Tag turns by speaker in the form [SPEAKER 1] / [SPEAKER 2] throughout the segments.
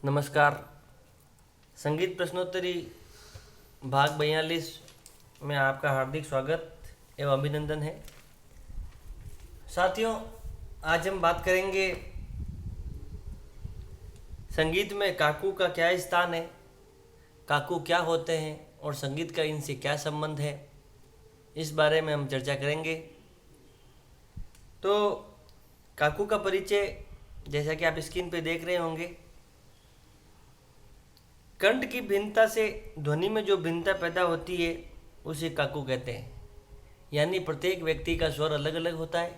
[SPEAKER 1] नमस्कार। संगीत प्रश्नोत्तरी भाग 42 में आपका हार्दिक स्वागत एवं अभिनंदन है। साथियों, आज हम बात करेंगे संगीत में काकू का क्या स्थान है, काकू क्या होते हैं और संगीत का इनसे क्या संबंध है, इस बारे में हम चर्चा करेंगे। तो काकू का परिचय जैसा कि आप स्क्रीन पे देख रहे होंगे, कंठ की भिन्नता से ध्वनि में जो भिन्नता पैदा होती है उसे काकू कहते हैं। यानी प्रत्येक व्यक्ति का स्वर अलग अलग होता है,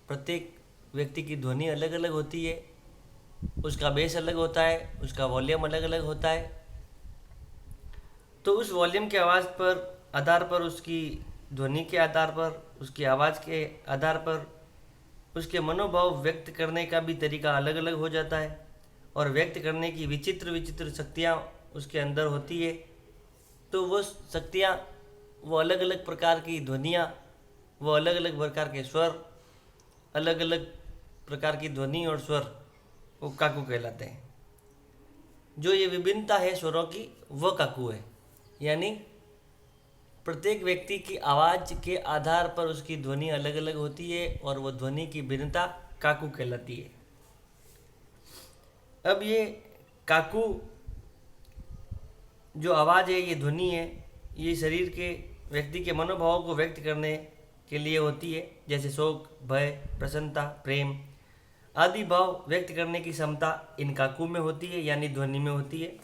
[SPEAKER 1] प्रत्येक व्यक्ति की ध्वनि अलग अलग होती है, उसका बेस अलग होता है, उसका वॉल्यूम अलग अलग होता है। तो उस वॉल्यूम के आवाज़ पर आधार पर, उसकी ध्वनि के आधार पर, उसकी आवाज़ के आधार पर उसके मनोभाव व्यक्त करने का भी तरीका अलग अलग हो जाता है और व्यक्त करने की विचित्र विचित्र शक्तियाँ उसके अंदर होती है। तो वो शक्तियाँ, वो अलग अलग प्रकार की ध्वनियाँ, वो अलग अलग प्रकार के स्वर, अलग अलग प्रकार की ध्वनि और स्वर, वो काकू कहलाते हैं। जो ये विभिन्नता है स्वरों की, वो काकू है। यानी प्रत्येक व्यक्ति की आवाज़ के आधार पर उसकी ध्वनि अलग अलग होती है और वो ध्वनि की भिन्नता काकू कहलाती है। अब ये काकू जो आवाज़ है, ये ध्वनि है, ये शरीर के व्यक्ति के मनोभावों को व्यक्त करने के लिए होती है। जैसे शोक, भय, प्रसन्नता, प्रेम आदि भाव व्यक्त करने की क्षमता इन काकू में होती है, यानी ध्वनि में होती है।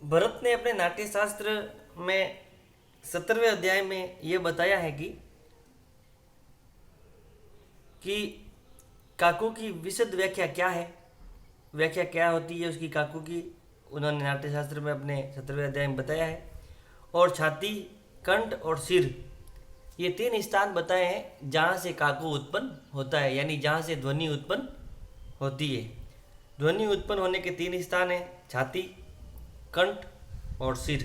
[SPEAKER 1] भरत ने अपने नाट्य शास्त्र में 17वें अध्याय में ये बताया है कि काकू की विशद व्याख्या क्या है, व्याख्या क्या होती है उसकी काकू की, उन्होंने नाट्यशास्त्र में अपने 17वें अध्याय में बताया है। और छाती, कंठ और सिर, ये 3 स्थान बताए हैं जहाँ से काकू उत्पन्न होता है, यानी जहाँ से ध्वनि उत्पन्न होती है। ध्वनि उत्पन्न होने के 3 स्थान हैं, छाती, कंठ और सिर।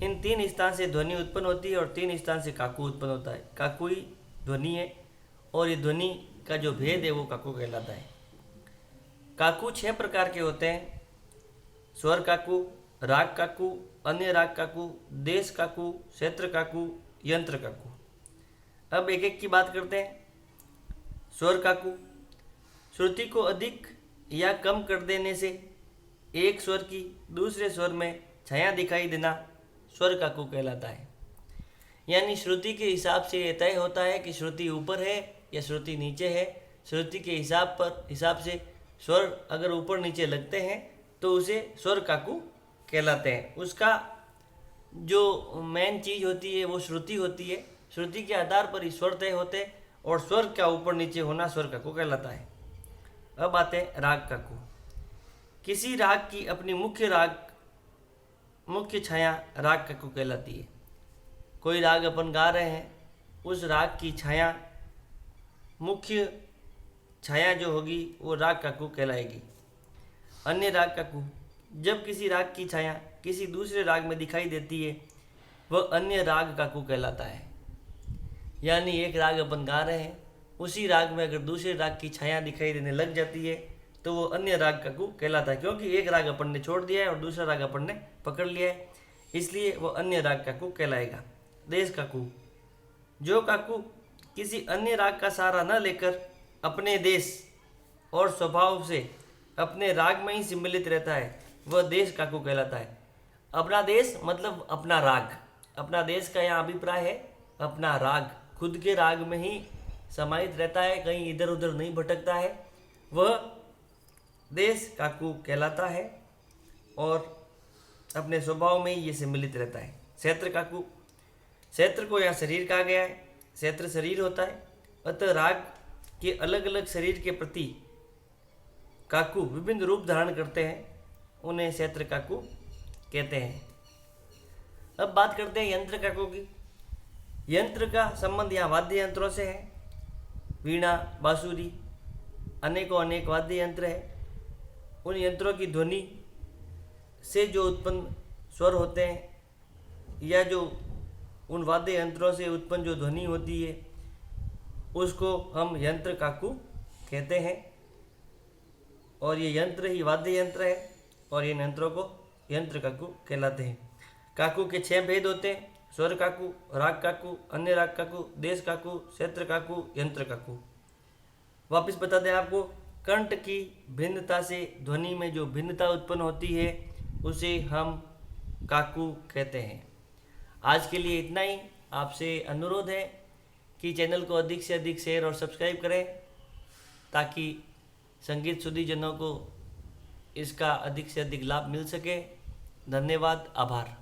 [SPEAKER 1] इन 3 स्थान से ध्वनि उत्पन्न होती है और 3 स्थान से काकू उत्पन्न होता है। काकू ही ध्वनि है और ये ध्वनि का जो भेद है वो काकू कहलाता है। काकू 6 प्रकार के होते हैं: स्वर काकू, राग काकू, अन्य राग काकू, देश काकू, क्षेत्र काकू, यंत्र काकू। अब एक एक की बात करते हैं। स्वर काकू, श्रुति को अधिक या कम कर देने से एक स्वर की दूसरे स्वर में छाया दिखाई देना स्वर काकू कहलाता है। यानी श्रुति के हिसाब से ये तय होता है कि श्रुति ऊपर है या श्रुति नीचे है। श्रुति के हिसाब से स्वर अगर ऊपर नीचे लगते हैं तो उसे स्वर काकू कहलाते हैं। उसका जो मेन चीज़ होती है वो श्रुति होती है। श्रुति के आधार पर ही स्वर तय होते हैं और स्वर का ऊपर नीचे होना स्वर काकू कहलाता है। अब आते हैं राग काकू। किसी राग की अपनी मुख्य छाया राग काकू कहलाती है। कोई राग अपन गा रहे हैं, उस राग की छाया, मुख्य छाया जो होगी वो राग काकू कहलाएगी। अन्य राग काकू, जब किसी राग की छाया किसी दूसरे राग में दिखाई देती है वह अन्य राग काकू कहलाता है। यानी एक राग अपन गा रहे हैं, उसी राग में अगर दूसरे राग की छाया दिखाई देने लग जाती है तो वो अन्य राग काकू कहलाता है, क्योंकि एक राग अपन ने छोड़ दिया है और दूसरा राग अपन ने पकड़ लिया है, इसलिए वो अन्य राग काकू कहलाएगा। देश काकू, जो काकू किसी अन्य राग का सहारा न लेकर अपने देश और स्वभाव से अपने राग में ही सम्मिलित रहता है वह देश काकू कहलाता है। अपना देश मतलब अपना राग, अपना देश का यहाँ अभिप्राय है अपना राग, खुद के राग में ही समाहित रहता है, कहीं इधर उधर नहीं भटकता है, वह देश काकू कहलाता है और अपने स्वभाव में ही ये सम्मिलित रहता है। क्षेत्र काकू, क्षेत्र को यहाँ शरीर कहा गया है, क्षेत्र शरीर होता है, अतः राग के अलग अलग शरीर के प्रति काकू विभिन्न रूप धारण करते हैं, उन्हें क्षेत्र काकू कहते हैं। अब बात करते हैं यंत्र काकू की। यंत्र का संबंध यहाँ वाद्य यंत्रों से है। वीणा, बांसुरी, अनेक वाद्य यंत्र है। उन यंत्रों की ध्वनि से जो उत्पन्न स्वर होते हैं या जो उन वाद्य यंत्रों से उत्पन्न जो ध्वनि होती है उसको हम यंत्र काकू कहते हैं। और ये यंत्र ही वाद्य यंत्र है और इन यंत्रों को यंत्र काकू कहलाते हैं। काकू के 6 भेद होते हैं: स्वर काकू, राग काकू, अन्य राग काकू, देश काकू, क्षेत्र काकू, यंत्र काकू। वापस बता दें आपको, कंठ की भिन्नता से ध्वनि में जो भिन्नता उत्पन्न होती है उसे हम काकू कहते हैं। आज के लिए इतना ही। आपसे अनुरोध है कि चैनल को अधिक से अधिक शेयर और सब्सक्राइब करें ताकि संगीत सुधीजनों को इसका अधिक से अधिक लाभ मिल सके। धन्यवाद, आभार।